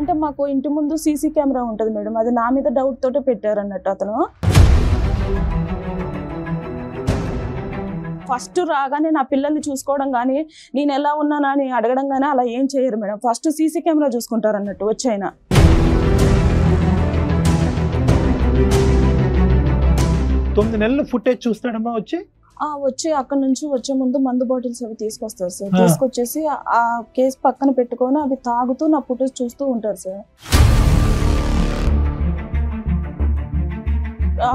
అంటే మాకు ఇంటి ముందు సీసీ కెమెరా ఉంటుంది మేడం, అది నా మీద డౌట్ తోటే పెట్టారు అన్నట్టు అతను. ఫస్ట్ రాగానే నా పిల్లల్ని చూసుకోవడం కానీ నేను ఎలా ఉన్నానా అని అడగడం కానీ అలా ఏం చేయరు మేడం. ఫస్ట్ సీసీ కెమెరా చూసుకుంటారు అన్నట్టు వచ్చైనా. తొమ్మిది నెలల ఫుటేజ్ చూస్తాడమ్మా వచ్చి అక్కడ నుంచి వచ్చే ముందు మందు బాటిల్స్ అవి తీసుకొస్తారు సార్. తీసుకొచ్చేసి ఆ కేసు పక్కన పెట్టుకొని అవి తాగుతూ నా ఫుటేజ్ చూస్తూ ఉంటారు సార్.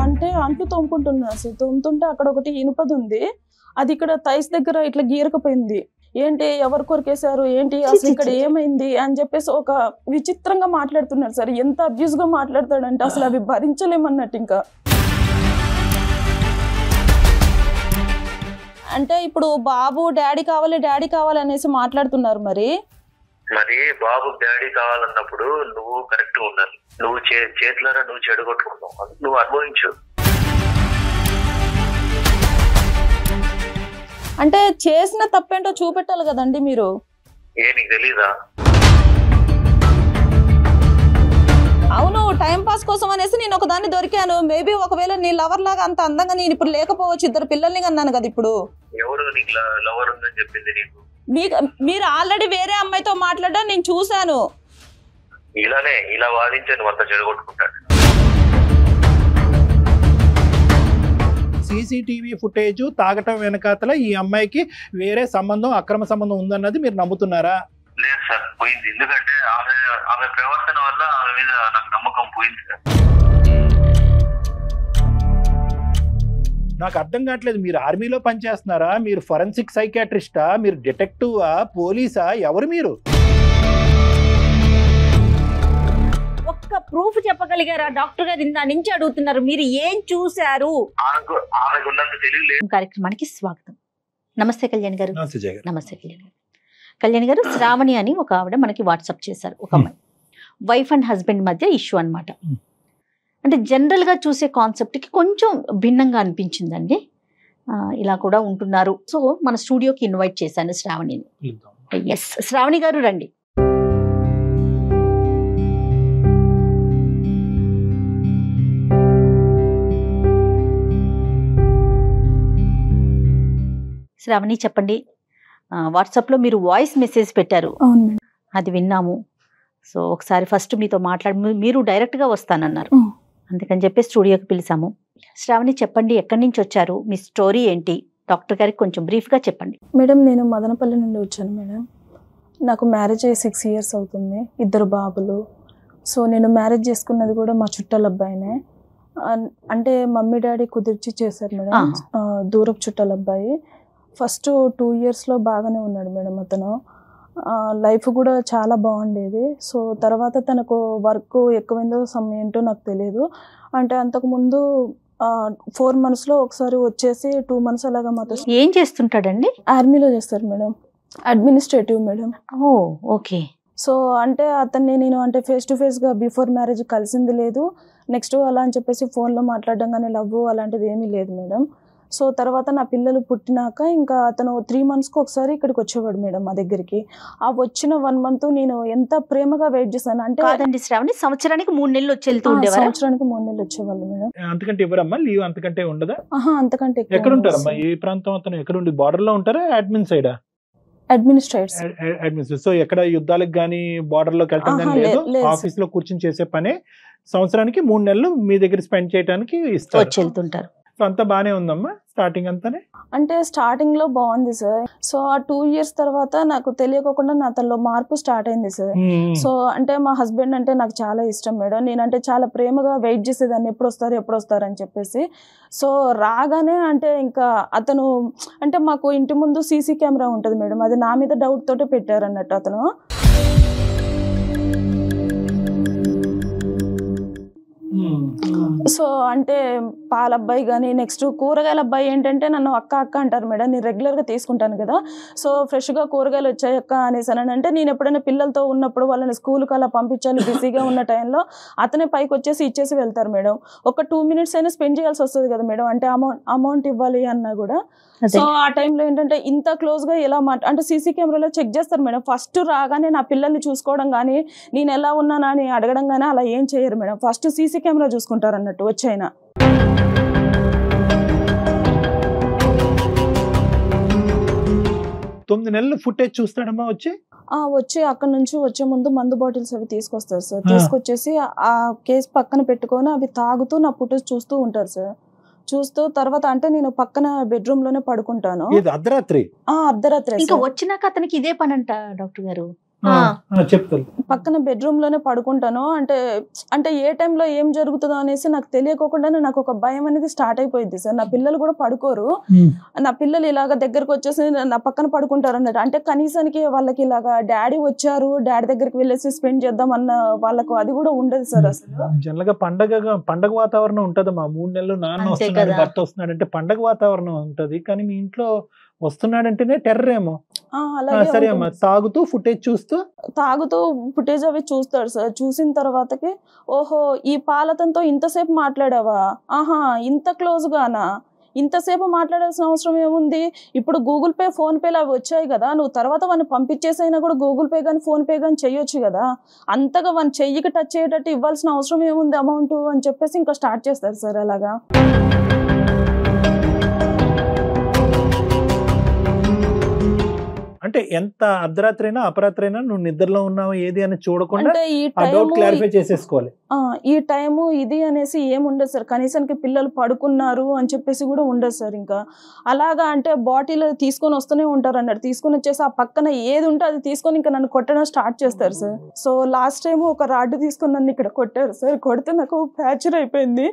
అంటే అంట్లు తోముకుంటున్నారు సార్. తోముతుంటే అక్కడ ఒకటి ఇనుపది ఉంది, అది ఇక్కడ థైస్ దగ్గర ఇట్లా గీరకపోయింది. ఏంటి ఎవరు కొరికేశారు ఏంటి అసలు ఇక్కడ ఏమైంది అని చెప్పేసి ఒక విచిత్రంగా మాట్లాడుతున్నారు సార్. ఎంత అబ్యూస్ గా మాట్లాడతాడంటే అసలు అవి భరించలేమన్నట్టు. ఇంకా అంటే ఇప్పుడు బాబు డాడీ కావాలి అనేసి మాట్లాడుతున్నారు. మరి బాబు డాడీ కావాలన్నప్పుడు నువ్వు కరెక్ట్ ఉండాలి. నువ్వు చేతులారా నువ్వు చెడగొట్టుకున్నావు, నువ్వు అనుభవించు. అంటే చేసిన తప్పేంటో చూపెట్టాలి కదండి మీరు. నీకు తెలీదా? అవును, టైం పాస్ కోసం అనేసి నేను ఒక దాన్ని దొరికాను. మేబీ ఒకవేళ నీ లవర్ లాగా అంత అందంగా నేను ఇప్పుడు లేకపోవచ్చు, ఇద్దరు పిల్లల్ని కన్నాను కదా ఇప్పుడు. ఎవరు నీకు లవర్ ఉందని చెప్పింది నీకు? మీరు ఆల్రెడీ వేరే అమ్మాయితో మాట్లాడడం నేను చూశాను. ఇలా వాదించాను అంత చెడగొట్టుకుంటాడు. సీసీటీవీ ఫుటేజ్ తాగటం వెనకాతల ఈ అమ్మాయికి వేరే సంబంధం, అక్రమ సంబంధం ఉందన్నది మీరు నమ్ముతున్నారా? లేదు సార్, పోయింది. ఎందుకంటే ఆమె ప్రవర్తన వల్ల ఆమె మీద నాకు నమ్మకం పోయింది సార్. నాకు అర్థం కావట్లేదు, మీరు ఆర్మీలో పనిచేస్తున్నారా, మీరు ఫోరెన్సిక్ సైకాట్రిస్టా, మీరు డిటెక్టివా, పోలీసా, ఎవరు మీరు? ఒక్క ప్రూఫ్ చెప్పగలిగారా? డాక్టర్ గారు ఇందా నుంచి అడుగుతున్నారు, మీరు ఏం చూశారు? కార్యక్రమానికి స్వాగతం. నమస్తే కళ్యాణ్ గారు. నమస్తే కళ్యాణ్ గారు. కళ్యాణ్ గారు, శ్రావణి అని ఒక ఆవిడ మనకి వాట్సాప్ చేశారు. ఒక అమ్మాయి వైఫ్ అండ్ హస్బెండ్ మధ్య ఇష్యూ అన్నమాట. అంటే జనరల్ గా చూసే కాన్సెప్ట్ కి కొంచెం భిన్నంగా అనిపించిందండి. ఇలా కూడా ఉంటున్నారు. సో మన స్టూడియోకి ఇన్వైట్ చేశాను శ్రావణిని. ఎస్, శ్రావణి గారు రండి. శ్రావణి చెప్పండి, వాట్సాప్లో మీరు వాయిస్ మెసేజ్ పెట్టారు, అది విన్నాము. సో ఒకసారి ఫస్ట్ మీతో మీరు డైరెక్ట్గా వస్తానన్నారు, అందుకని చెప్పి స్టూడియోకి పిలిచాము. శ్రావణి చెప్పండి, ఎక్కడి నుంచి వచ్చారు, మీ స్టోరీ ఏంటి, డాక్టర్ గారికి కొంచెం బ్రీఫ్గా చెప్పండి. మేడం, నేను మదనపల్లి నుండి వచ్చాను మేడం. నాకు మ్యారేజ్ అయ్యి 6 years అవుతుంది, 2 బాబులు. సో నేను మ్యారేజ్ చేసుకున్నది కూడా మా చుట్టాల అబ్బాయినే. అంటే మమ్మీ డాడీ కుదిర్చి చేశారు మేడం, దూరపు చుట్టాల అబ్బాయి. ఫస్ట్ 2 yearsలో బాగానే ఉన్నాడు మేడం అతను. లైఫ్ కూడా చాలా బాగుండేది. సో తర్వాత తనకు వర్క్ ఎక్కువైందో ఏంటో నాకు తెలియదు. అంటే అంతకుముందు 4 monthsలో ఒకసారి వచ్చేసి 2 months అలాగా మాతో. ఏం చేస్తుంటాడండి? ఆర్మీలో చేస్తారు madam, administrative madam. Okay. So అంటే అతన్ని నేను అంటే ఫేస్ టు ఫేస్గా బిఫోర్ మ్యారేజ్ కలిసింది లేదు. నెక్స్ట్ అలా అని చెప్పేసి ఫోన్లో మాట్లాడడం కానీ లవ్ అలాంటిది ఏమీ లేదు మేడం. సో తర్వాత నా పిల్లలు పుట్టినాక ఇంకా అతను 3 monthsకి ఒకసారి ఇక్కడికి వచ్చేవాడు మేడం మా దగ్గరికి. ఆ వచ్చిన 1 month నేను ఎంత ప్రేమగా వెయిట్ చేశాను అంటే. కాదండి శ్రావణి, సంవత్సరానికి 3 నెలలు వచ్చి వెళ్తూ ఉండేవారు? సంవత్సరానికి 3 నెలలు వచ్చేవాళ్ళు మేడం. అంతకంటే ఇవ్వరమ్మా లీవ్? అంతకంటే ఉండదా? అంతకంటే. ఎక్కడ ఉంటారమ్మా? ఏ ప్రాంతం అతను? ఎక్కడ ఉండి బార్డర్ లో ఉంటారా, అడ్మిన్ సైడా? అడ్మినిస్ట్రేటర్. సో ఎక్కడ యుద్ధాలకు కానీ బార్డర్ లోకి వెళ్ళటం కానీ లేదు, ఆఫీస్ లో కూర్చొని చేసే పనే. సంవత్సరానికి 3 నెలలు మీ దగ్గర స్పెండ్ చేయడానికి వచ్చి వెళ్తుంటారు. సో అంతా బానే ఉందమ్మా స్టార్టింగ్ అంతానే? అంటే స్టార్టింగ్ లో బాగుంది సార్. సో ఆ 2 years తర్వాత నాకు తెలియకుండా నా తనలో మార్పు స్టార్ట్ అయింది సార్. సో అంటే మా హస్బెండ్ అంటే నాకు చాలా ఇష్టం మేడం. నేనంటే చాలా ప్రేమగా వెయిట్ చేసేదాన్ని, ఎప్పుడు వస్తారు అని చెప్పేసి. సో రాగానే అంటే ఇంకా అతను అంటే మాకు ఇంటి ముందు సీసీ కెమెరా ఉంటుంది మేడం, అది నా మీద డౌట్ తోటే పెట్టారు అన్నట్టు అతను. సో అంటే పాల అబ్బాయి కానీ నెక్స్ట్ కూరగాయల అబ్బాయి ఏంటంటే నన్ను అక్క అక్క అంటారు మేడం. నేను రెగ్యులర్గా తీసుకుంటాను కదా, సో ఫ్రెష్గా కూరగాయలు వచ్చాయి అక్క అనేసి అని అంటే నేను ఎప్పుడైనా పిల్లలతో ఉన్నప్పుడు వాళ్ళని స్కూల్కి అలా పంపించాలి బిజీగా ఉన్న టైంలో అతనే పైకి వచ్చేసి ఇచ్చేసి వెళ్తారు మేడం. ఒక 2 minutes అయినా స్పెండ్ చేయాల్సి వస్తుంది కదా మేడం, అంటే అమౌంట్ ఇవ్వాలి అన్నా కూడా. సో ఆ టైంలో ఏంటంటే ఇంత క్లోజ్గా ఎలా అంటే సీసీ కెమెరాలో చెక్ చేస్తారు మేడం. ఫస్ట్ రాగానే నా పిల్లల్ని చూసుకోవడం కానీ నేను ఎలా ఉన్నానా అని అడగడం కానీ అలా ఏం చేయరు మేడం. ఫస్ట్ సీసీ కెమెరా చూసుకుంటారు అన్నట్టు వచ్చైనా. 9 నెలలు ఫుటేజ్ చూస్తాడమ్మా వచ్చి అక్కడ నుంచి వచ్చే ముందు మందు బాటిల్స్ అవి తీసుకొస్తారు సార్. తీసుకొచ్చేసి ఆ కేసు పక్కన పెట్టుకొని అవి తాగుతూ నా ఫుటేజ్ చూస్తూ ఉంటారు సార్. చూస్తూ తర్వాత అంటే నేను పక్కన బెడ్రూమ్ లోనే పడుకుంటాను. అర్ధరాత్రి ఇంకా వచ్చినాక అతనికి ఇదే పని అంట డాక్టర్ గారు. చెప్తాను పక్కన బెడ్రూమ్ లోనే పడుకుంటాను. అంటే ఏ టైంలో ఏం జరుగుతుందో అనేసి నాకు తెలియకోకుండానే నాకు ఒక భయం అనేది స్టార్ట్ అయిపోయింది సార్. నా పిల్లలు కూడా పడుకోరు, నా పిల్లలు ఇలాగ దగ్గరకు వచ్చేసి నా పక్కన పడుకుంటారు అన్నట్టు. అంటే కనీసానికి వాళ్ళకి ఇలాగా డాడీ వచ్చారు, డాడీ దగ్గరికి వెళ్ళేసి స్పెండ్ చేద్దాం అన్న వాళ్ళకు అది కూడా ఉండదు సార్. అసలు జనరల్ గా పండగ వాతావరణం ఉంటదమ్మా. 3 నెలలు నాన్న వస్తున్నాడు భర్త వస్తున్నాడు అంటే పండగ వాతావరణం ఉంటది. కానీ మీ ఇంట్లో వస్తున్నాడంటేనే టెర్రర్ ఏమో. సరే అమ్మా, తాగుతూ ఫుటేజ్ అవి చూస్తాడు సార్. చూసిన తర్వాతకి ఓహో ఈ పాలతంతో ఇంతసేపు మాట్లాడావా, ఆహా ఇంత క్లోజ్ గానా, ఇంతసేపు మాట్లాడాల్సిన అవసరం ఏముంది, ఇప్పుడు గూగుల్ పే ఫోన్ పేలు అవి వచ్చాయి కదా, నువ్వు తర్వాత వాడిని పంపించేసైనా కూడా గూగుల్ పే కానీ ఫోన్ పే కానీ చెయ్యొచ్చు కదా, అంతగా వాడిని చెయ్యికి టచ్ అయ్యేటట్టు ఇవ్వాల్సిన అవసరం ఏముంది అమౌంట్ అని చెప్పేసి ఇంకా స్టార్ట్ చేస్తారు సార్ అలాగా. అంటే ఎంత అర్ధరాత్రి అయినా అపరాత్రి అయినా నువ్వు నిద్రలో ఉన్నావు ఏది అని చూడకుండా క్లారిఫై చేసేసుకోవాలి. ఈ టైము ఇది అనేసి ఏముండదు సార్. కనీసానికి పిల్లలు పడుకున్నారు అని చెప్పేసి కూడా ఉండదు సార్. ఇంకా అలాగా అంటే బాటిల్ తీసుకొని వస్తూనే ఉంటారు అన్నట్టు. తీసుకొని వచ్చేసి ఆ పక్కన ఏది ఉంటే అది తీసుకొని ఇంకా నన్ను కొట్టడం స్టార్ట్ చేస్తారు సార్. సో లాస్ట్ టైం ఒక రాడ్ తీసుకొని నన్ను ఇక్కడ కొట్టారు సార్. కొడితే నాకు ఫ్రాక్చర్ అయిపోయింది.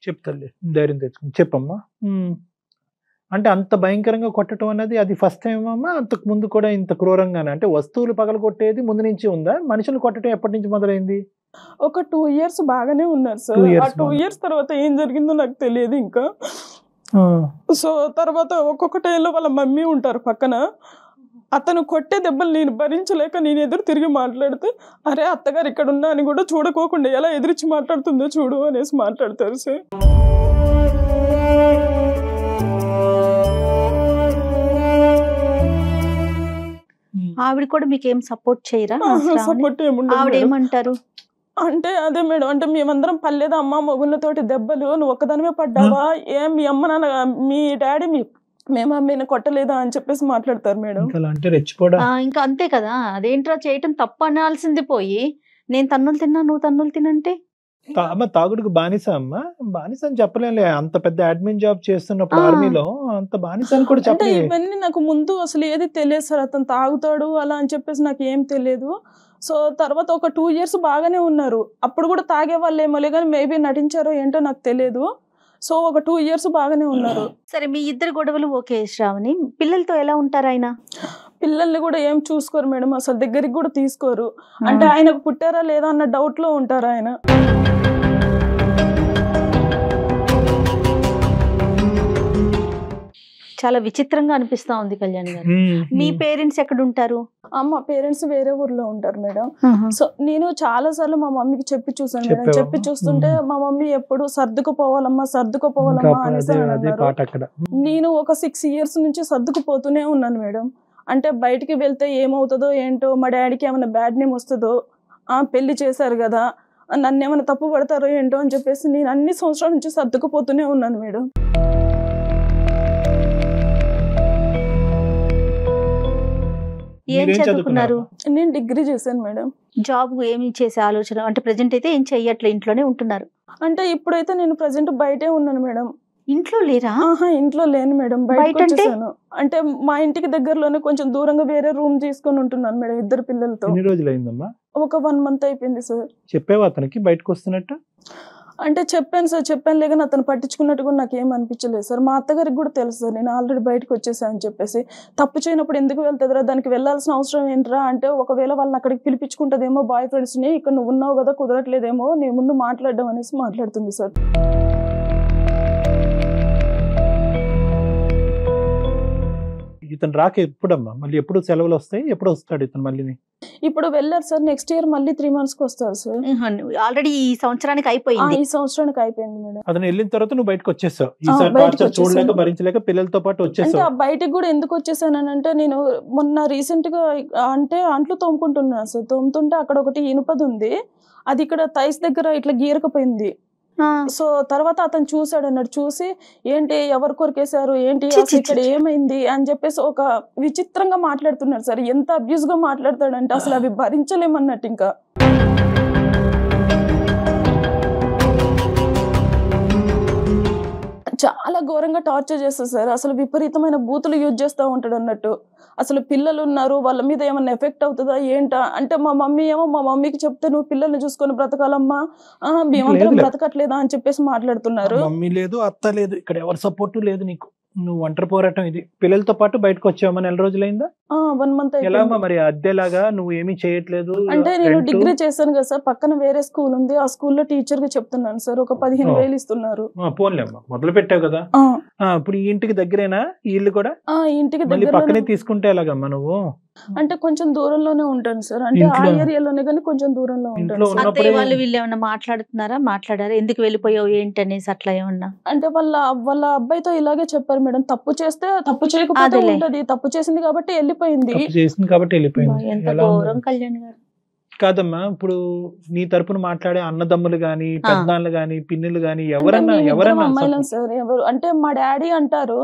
చెప్తాలే, ధైర్యం తెచ్చుకుని చెప్పమ్మా. అంటే అంత భయంకరంగా కొట్టడం అనేది అది ఫస్ట్ టైం అమ్మా? అంతకు ముందు కూడా ఇంత క్రూరంగానే అంటే వస్తువులు పగల కొట్టేది ముందు నుంచి ఉందా? మనుషులు కొట్టడం ఎప్పటి నుంచి మొదలైంది? ఒక 2 years బాగానే ఉన్నారు సార్. ఆ 2 years తర్వాత ఏం జరిగిందో నాకు తెలియదు ఇంకా. సో తర్వాత ఒక్కొక్క టైంలో వాళ్ళ మమ్మీ ఉంటారు పక్కన. అతను కొట్టే దెబ్బలు నేను భరించలేక నేను ఎదురు తిరిగి మాట్లాడితే అరే అత్తగారు ఇక్కడ ఉన్నా అని కూడా చూడకోకుండా ఎలా ఎదురిచ్చి మాట్లాడుతుందో చూడు అనేసి మాట్లాడతారు సార్. ఆవిడ కూడా మీకు ఏం సపోర్ట్ చేయరా? సపోర్ట్ ఏమంటారు అంటే అదే మేడం, అంటే మేమందరం పర్లేదా అమ్మ మొగుళ్ళతోటి దెబ్బలు, నువ్వు ఒక్కదానివే పడ్డావా, ఏం మీ అమ్మ నాన్న మీ డాడీ మేమమ్మీని కొట్టలేదా అని చెప్పేసి మాట్లాడతారు మేడం. ఇంకా అంతే కదా, అదేంట్రా చేయటం తప్పు అనాల్సింది పోయి నేను తన్నులు తిన్నా నువ్వు తన్నులు తినంటే. తాగుడుకు బానిస అమ్మ, బానిస అని చెప్పలేంలే. అంత పెద్ద అడ్మిన్ జాబ్ చేస్తున్నప్పుడు ఆర్మీలో అంత బానిస అని కూడా చెప్పలేదు. ఇవన్నీ నాకు ముందు అసలు ఏది తెలియదు సార్. అతను తాగుతాడు అలా అని చెప్పేసి నాకు ఏం తెలియదు. సో తర్వాత ఒక 2 years బాగానే ఉన్నారు. అప్పుడు కూడా తాగే వాళ్ళు ఏమోలే కానీ మేబీ నటించారో ఏంటో నాకు తెలియదు. సో ఒక 2 years బాగానే ఉన్నారు. సరే, మీ ఇద్దరు గొడవలు ఓకే శ్రావణి, పిల్లలతో ఎలా ఉంటారు? ఆయన పిల్లల్ని కూడా ఏం చూసుకోరు మేడం, అసలు దగ్గరికి కూడా తీసుకోరు. అంటే ఆయనకు పుట్టారా లేదా అన్న డౌట్ లో ఉంటారు ఆయన. చాలా విచిత్రంగా అనిపిస్తా ఉంది కళ్యాణ్ గారు. మీ పేరెంట్స్ ఎక్కడ ఉంటారు? మా పేరెంట్స్ వేరే ఊర్లో ఉంటారు మేడం. సో నేను చాలా సార్లు మా మమ్మీకి చెప్పి చూసాను మేడం. చెప్పి చూస్తుంటే మా మమ్మీ ఎప్పుడు సర్దుకుపోవాలమ్మా అనేసి అన్నారు. నేను ఒక 6 years నుంచి సర్దుకుపోతూనే ఉన్నాను మేడం. అంటే బయటికి వెళ్తే ఏమవుతుందో ఏంటో, మా డాడీకి ఏమైనా బ్యాడ్ నేమ్ వస్తుందో, పెళ్లి చేశారు కదా నన్ను ఏమైనా తప్పు పడతారో ఏంటో అని చెప్పేసి నేను అన్ని సంవత్సరాల నుంచి సర్దుకుపోతూనే ఉన్నాను మేడం. ఏం చదువుకున్నారు? నేను డిగ్రీ చేశాను మేడం. జాబ్ ఏమి చేసే ఆలోచన అంటే ప్రెజెంట్ అయితే ఏం చెయ్యట్లే, ఇంట్లోనే ఉంటున్నారు? అంటే ఇప్పుడైతే నేను ప్రెజెంట్ బయటే ఉన్నాను మేడం. ఇంట్లో లేరా? ఇంట్లో లేను మేడం, బయటకు వచ్చేసాను. అంటే మా ఇంటికి దగ్గరలోనే కొంచెం దూరంగా వేరే రూమ్ తీసుకొని ఉంటున్నాను మేడం 2 పిల్లలతో. ఎన్ని రోజులు అయిందమ్మా? ఒక 1 month అయిపోయింది సార్. చెప్పేవా అతనికి బయటకు వస్తున్నట్టు? అంటే చెప్పాను సార్, చెప్పాను లేక అతను పట్టించుకున్నట్టు కూడా నాకు ఏం అనిపించలేదు సార్. మా అత్తగారికి కూడా తెలుసు సార్ నేను ఆల్రెడీ బయటకు వచ్చేసాను అని చెప్పేసి. తప్పు చేయనప్పుడు ఎందుకు వెళ్తుందిరా, దానికి వెళ్ళాల్సిన అవసరం ఏంట్రా అంటే, ఒకవేళ వాళ్ళని అక్కడికి పిలిపించుకుంటుందేమో బాయ్ ఫ్రెండ్స్ని, ఇక్కడ నువ్వు ఉన్నావు కదా కుదరట్లేదేమో నీ ముందు మాట్లాడడం అనేసి మాట్లాడుతుంది సార్. ఇతను రాక ఎప్పుడమ్మా, మళ్ళీ ఎప్పుడు సెలవులు వస్తాయి, ఎప్పుడు వస్తాడు ఇతను మళ్ళీ? ఇప్పుడు వెళ్ళారు సార్, నెక్స్ట్ ఇయర్ మళ్ళీ 3 months కి వస్తారు సార్. ఆల్రెడీ ఈ సంవత్సరానికి అయిపోయింది. ఈ సంవత్సరానికి అయిపోయింది మేడం. అతను వెళ్ళిన తర్వాత నువ్వు బయటకు వచ్చేసావు, ఈసారి టార్చర్ చూడలేక భరించలేక పిల్లలతో పాటు అంటే వచ్చేసావు. ఆ బయటకు కూడా ఎందుకు వచ్చేసానంటే, నేను మొన్న రీసెంట్ గా అంటే అంట్లు తోముకుంటున్నాను సార్. తోముతుంటే అక్కడ ఒకటి ఇనుపది ఉంది, అది ఇక్కడ థైస్ దగ్గర ఇట్లా గీరకపోయింది. సో తర్వాత అతను చూసాడు అన్నాడు, చూసి ఏంటి ఎవరు కొరికేశారు ఏంటి అసలు ఇక్కడ ఏమైంది అని చెప్పేసి ఒక విచిత్రంగా మాట్లాడుతున్నాడు సార్. ఎంత అబ్యూస్ గా మాట్లాడతాడంటే అసలు అవి భరించలేమన్నట్టు. ఇంకా చాలా ఘోరంగా టార్చర్ చేస్తారు సార్. అసలు విపరీతమైన బూతులు యూజ్ చేస్తూ ఉంటాడు అన్నట్టు. అసలు పిల్లలు ఉన్నారు, వాళ్ళ మీద ఏమన్నా ఎఫెక్ట్ అవుతుందా ఏంటా అంటే, మా మమ్మీ ఏమో మా మమ్మీకి చెప్తే నువ్వు పిల్లల్ని చూసుకొని బ్రతకాలమ్మా, మేమందరం బ్రతకట్లేదా అని చెప్పేసి మాట్లాడుతున్నారు. మమ్మీ లేదు, అత్త లేదు, ఇక్కడ ఎవరి సపోర్ట్ లేదు నీకు, నువ్వు ఒంటరి పోరాటం ఇది. పిల్లలతో పాటు బయటకు వచ్చావా? నెల రోజులైందా? 1 month ఎలా మరి అద్దెలాగా నువ్వు ఏమీ చేయట్లేదు అంటే, నేను డిగ్రీ చేశాను కదా సార్, పక్కన వేరే స్కూల్ ఉంది, ఆ స్కూల్లో టీచర్ గా చెప్తున్నాను సార్. ఒక 15,000 ఇస్తున్నారు. పోన్లేమ్మా, మొదలు పెట్టావు కదా. ఇప్పుడు ఈ ఇంటికి దగ్గరేనా ఈ ఇల్లు కూడా? ఇంటికి దగ్గర పక్కనే తీసుకుంటే ఎలాగమ్మా నువ్వు? అంటే కొంచెం దూరంలోనే ఉంటాను సార్, అంటే ఆ ఏరియాలోనే కానీ కొంచెం దూరంలో ఉంటాను. అత్తయ్య వాళ్ళు వీళ్ళు ఏమన్నా మాట్లాడారా ఎందుకు వెళ్ళిపోయావు ఏంటి అనేసి అట్లా ఏమన్నా? అంటే వాళ్ళ అబ్బాయితో ఇలాగే చెప్పారు మేడం, తప్పు చేస్తే తప్పు చేయకపోతే ఉంటది, తప్పు చేసింది కాబట్టి వెళ్ళిపోయింది. చేసింది కాబట్టి వెళ్ళిపోయింది. ఎంత ఘోరం కళ్యాణ్ గారు. కాదమ్మా, ఇప్పుడు నీ తరపున మాట్లాడే అన్నదమ్ములు గాని, పెద్దనాన్నలు గాని, పిన్నులు గాని ఎవరన్నా అమ్మాయిలం సార్. ఎవరు అంటే మా డాడీ అంటారు,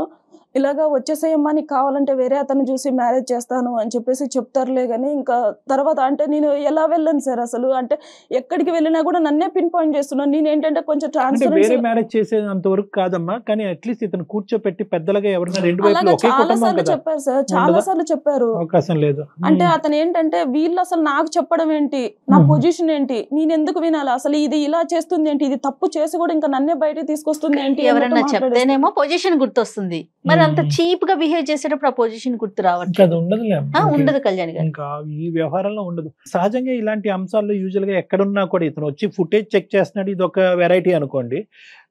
ఇలాగా వచ్చేసేయమ్మా నీకు కావాలంటే వేరే అతను చూసి మ్యారేజ్ చేస్తాను అని చెప్పేసి చెప్తారులే గానీ, ఇంకా తర్వాత అంటే నేను ఎలా వెళ్ళాను సార్ అసలు. అంటే ఎక్కడికి వెళ్ళినా కూడా నన్నే పిన్ పాయింట్ చేస్తున్నాను. నేను ఏంటంటే కొంచెం వేరే మ్యారేజ్ చేసేది అంతవరకు కాదమ్మా, కానీ అట్లీస్ట్ ఇతను కూర్చోపెట్టి పెద్దలుగా ఎవరైనా రెండు వైపులు ఒకే కుటుంబం కదా చెప్పారు సార్, చాలా సార్లు చెప్పారు. అవకాశం లేదు అంటే అతను ఏంటంటే, వీళ్ళు అసలు నాకు చెప్పడం ఏంటి, నా పొజిషన్ ఏంటి, నేను ఎందుకు వినాలి, అసలు ఇది ఇలా చేస్తుంది ఏంటి, ఇది తప్పు చేసి కూడా ఇంకా నన్నే బయట తీసుకొస్తుంది ఏంటి. ఎవరన్నా చెప్తేనేమో పొజిషన్ గుర్తొస్తుంది, మరి అంత చీప్ గా బిహేవ్ చేసేటప్పుడు ఆ పొజిషన్ గుర్తు రావట్లేదు. ఉండదు కళ్యాణ్ గారు, ఇంకా ఈ వ్యవహారంలో ఉండదు. సహజంగా ఇలాంటి అంశాల్లో యూజువల్ గా ఎక్కడున్నా కూడా ఇతను వచ్చి ఫుటేజ్ చెక్ చేస్తున్నాడు, ఇది ఒక వెరైటీ అనుకోండి.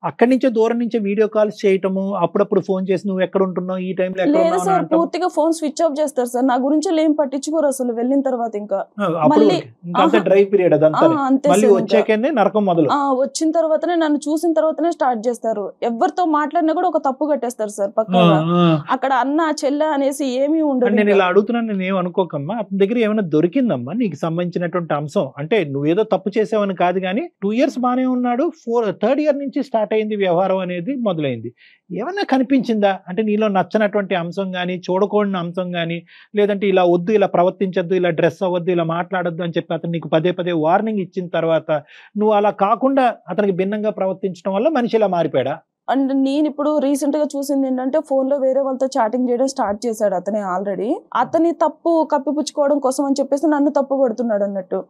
అక్కడి నుంచే దూరం నుంచే వీడియో కాల్స్ చేయటము, అప్పుడప్పుడు ఫోన్ చేసి నువ్వు ఎక్కడ ఉంటున్నావు, ఈ టైంలో ఎక్కడ ఉన్నావు సార్. పూర్తిగా ఫోన్ స్విచ్ ఆఫ్ చేస్తారు సార్, నా గురించి ఏం పట్టించుకోరు అసలు. వెళ్ళిన తర్వాత ఇంకా డ్రై పీరియడ్ అదంతా మళ్ళీ వచ్చాకనే నరకం మొదలు. వచ్చిన తర్వాతనే నన్ను చూసిన తర్వాతనే స్టార్ట్ చేస్తారు. ఎవరితో మాట్లాడినా కూడా ఒక తప్పు కట్టేస్తారు సార్ పక్కన. అక్కడ అన్న చెల్లె అనేసి ఏమీ ఉండదు. నేను ఇలా అడుగుతున్నాను, నేను ఏం అనుకోకమ్మా, అతని దగ్గర ఏమైనా దొరికిందమ్మా నీకు సంబంధించినటువంటి అంశం? అంటే నువ్వేదో తప్పు చేసావని కాదు కానీ 2 years బానే ఉన్నాడు, 3rd year నుంచి స్టార్ట్ అయింది వ్యవహారం అనేది మొదలైంది. ఏమన్నా కనిపించిందా అంటే నీలో నచ్చనటువంటి అంశం కానీ, చూడకూడని అంశం కానీ, లేదంటే ఇలా వద్దు, ఇలా ప్రవర్తించద్దు, ఇలా డ్రెస్ అవ్వద్దు, ఇలా మాట్లాడద్దు అని చెప్పి అతను నీకు పదే వార్నింగ్ ఇచ్చిన తర్వాత నువ్వు అలా కాకుండా అతనికి భిన్నంగా ప్రవర్తించడం వల్ల మనిషి ఇలా మారిపోయాడా? అండ్ నేను ఇప్పుడు రీసెంట్ గా చూసింది ఏంటంటే, ఫోన్ లో వేరే వాళ్ళతో చాటింగ్ చేయడం స్టార్ట్ చేశాడు అతనే ఆల్రెడీ. అతని తప్పు కప్పిపుచ్చుకోవడం కోసం అని చెప్పేసి నన్ను తప్పు పడుతున్నాడు అన్నట్టు.